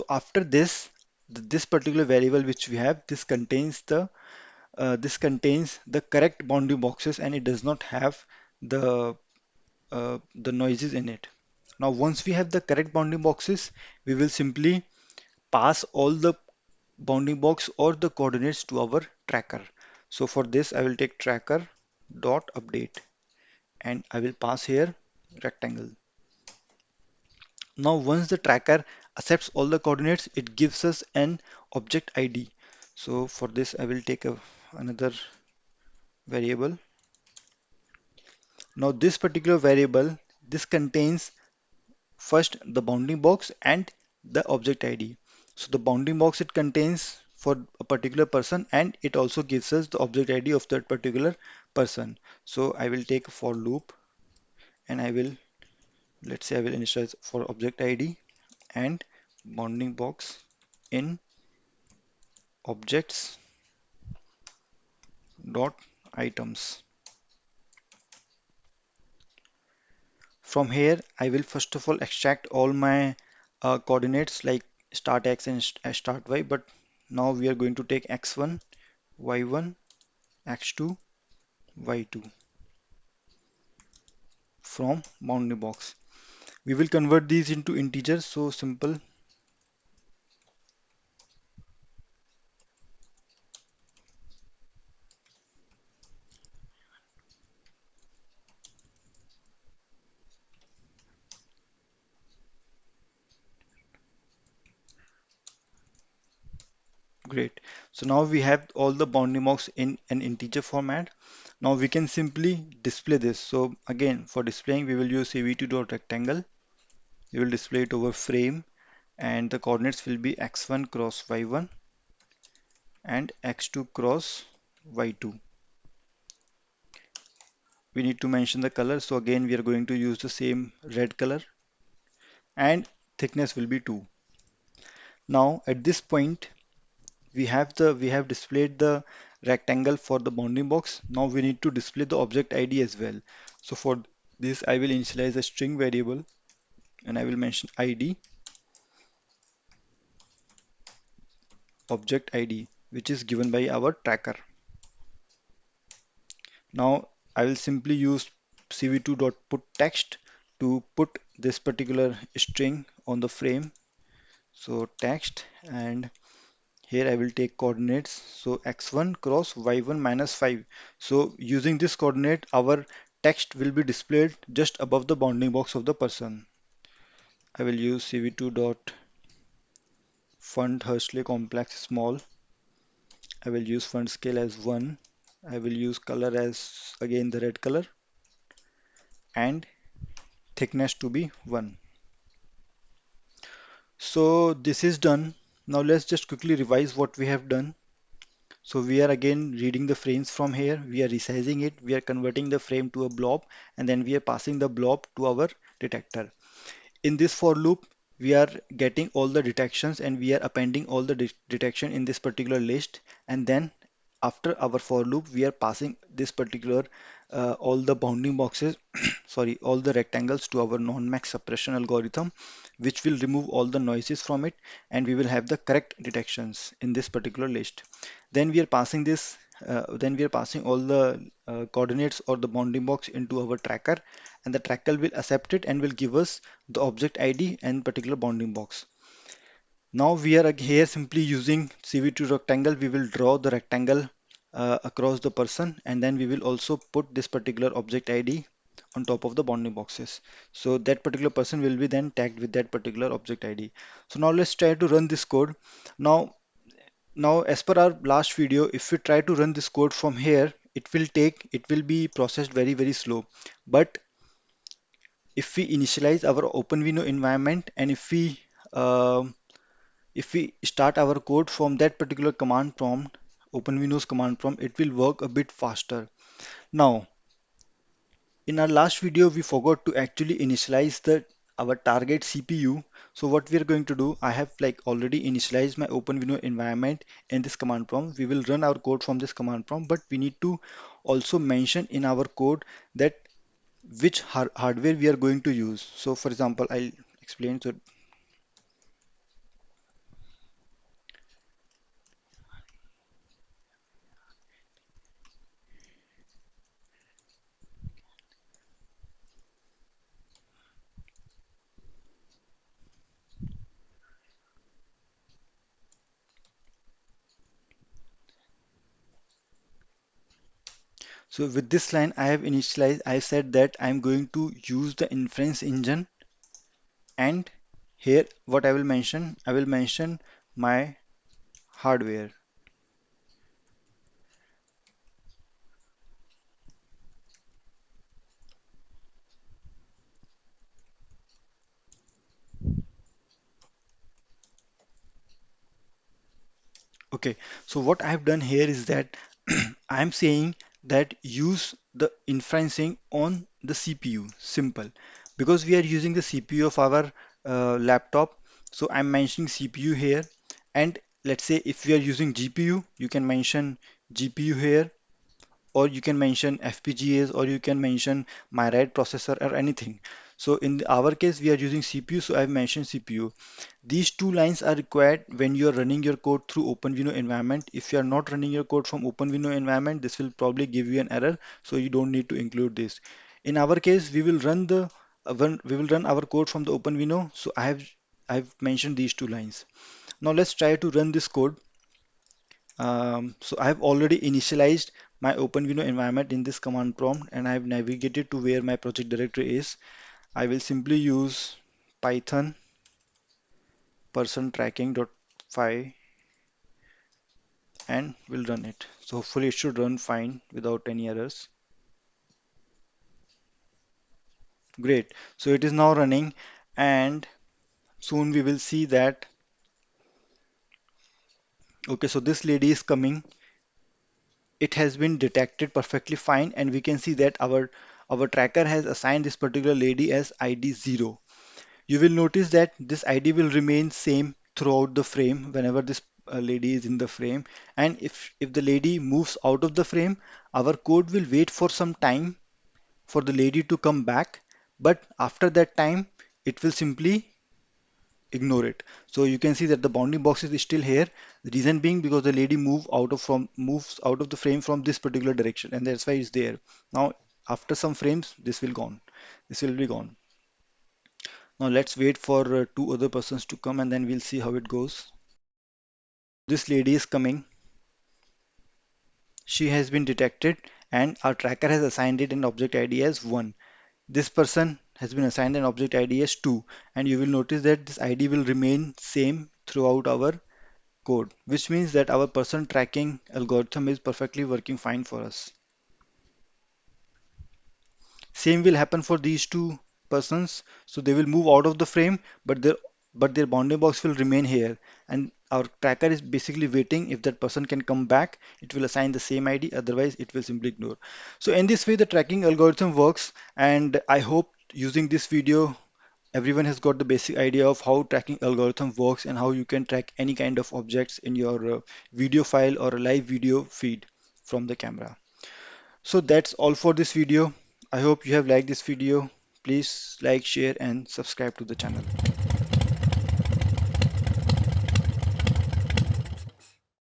So after this, this particular variable which we have, this contains the correct bounding boxes and it does not have the the noises in it. Now, once we have the correct bounding boxes, we will simply pass all the bounding box or the coordinates to our tracker. So for this, I will take tracker dot update and I will pass here rectangle. Now, once the tracker accepts all the coordinates, it gives us an object ID. So for this, I will take another variable. Now, this particular variable, this contains first the bounding box and the object ID. So the bounding box it contains for a particular person and it also gives us the object ID of that particular person. So I will take a for loop and I will, let's say I will initialize for object ID and bounding box in objects dot items. From here, I will first of all extract all my coordinates like start x and start y, but now we are going to take x1, y1, x2, y2 from bounding box. We will convert these into integers, so simple. Great. So now we have all the bounding box in an integer format. Now we can simply display this. So again, for displaying, we will use cv2.rectangle. We will display it over frame and the coordinates will be x1 cross y1 and x2 cross y2. We need to mention the color. So again, we are going to use the same red color and thickness will be 2. Now at this point, we have displayed the rectangle for the bounding box. Now we need to display the object ID as well. So for this, I will initialize a string variable and I will mention ID, object ID, which is given by our tracker. Now I will simply use cv2.putText to put this particular string on the frame. So text and here I will take coordinates. So x1 cross y1 minus 5. So using this coordinate, our text will be displayed just above the bounding box of the person. I will use cv2 dot font Hershey complex small. I will use font scale as 1. I will use color as again the red color and thickness to be 1. So this is done. Now let's just quickly revise what we have done. So we are again reading the frames from here. We are resizing it. We are converting the frame to a blob and then we are passing the blob to our detector. In this for loop, we are getting all the detections and we are appending all the detection in this particular list. And then after our for loop, we are passing this particular all the bounding boxes, sorry, all the rectangles to our non-max suppression algorithm, which will remove all the noises from it, and we will have the correct detections in this particular list. Then we are passing this, then we are passing all the coordinates or the bounding box into our tracker, and the tracker will accept it and will give us the object ID and particular bounding box. Now we are here simply using CV2 rectangle. We will draw the rectangle across the person and then we will also put this particular object ID on top of the bounding boxes. So that particular person will be then tagged with that particular object ID. So now let's try to run this code. Now, now as per our last video, if we try to run this code from here, it will be processed very slow. But if we initialize our OpenVINO environment and if we start our code from that particular command prompt, OpenVINO's command prompt, it will work a bit faster. Now, in our last video, we forgot to actually initialize our target CPU. So what we are going to do, I have like already initialized my OpenVINO environment in this command prompt. We will run our code from this command prompt, but we need to also mention in our code that which hardware we are going to use. So for example, I'll explain. So So with this line, I have initialized, I said that I'm going to use the inference engine, and here what I will mention my hardware. Okay, so what I have done here is that I'm saying that use the inferencing on the CPU. Simple. Because we are using the CPU of our laptop, so I'm mentioning CPU here. And let's say if we are using GPU, you can mention GPU here, or you can mention FPGAs, or you can mention MyRide processor or anything. So in our case, we are using CPU, so I've mentioned CPU. These two lines are required when you are running your code through OpenVINO environment. If you are not running your code from OpenVINO environment, this will probably give you an error, so you don't need to include this. In our case, we will run the we will run our code from the OpenVINO, so I've mentioned these two lines. Now let's try to run this code. So I have already initialized my OpenVINO environment in this command prompt, and I have navigated to where my project directory is. I will simply use Python person tracking.py and will run it. So hopefully it should run fine without any errors. Great. So it is now running, and soon we will see that. Okay, so this lady is coming. It has been detected perfectly fine, and we can see that our tracker has assigned this particular lady as ID 0. You will notice that this ID will remain same throughout the frame whenever this lady is in the frame. And if the lady moves out of the frame, our code will wait for some time for the lady to come back, but after that time, it will simply ignore it. So you can see that the bounding box is still here. The reason being because the lady moves out of the frame from this particular direction, and that's why it's there. Now, after some frames, this will gone. This will be gone. Now let's wait for two other persons to come, and then we'll see how it goes. This lady is coming. She has been detected, and our tracker has assigned it an object ID as 1. This person has been assigned an object ID as 2, and you will notice that this ID will remain same throughout our code, which means that our person tracking algorithm is perfectly working fine for us. Same will happen for these two persons. So they will move out of the frame, but their bounding box will remain here. And our tracker is basically waiting. If that person can come back, it will assign the same ID. Otherwise, it will simply ignore. So in this way, the tracking algorithm works. And I hope using this video, everyone has got the basic idea of how tracking algorithm works and how you can track any kind of objects in your video file or a live video feed from the camera. So that's all for this video. I hope you have liked this video. Please like, share and subscribe to the channel.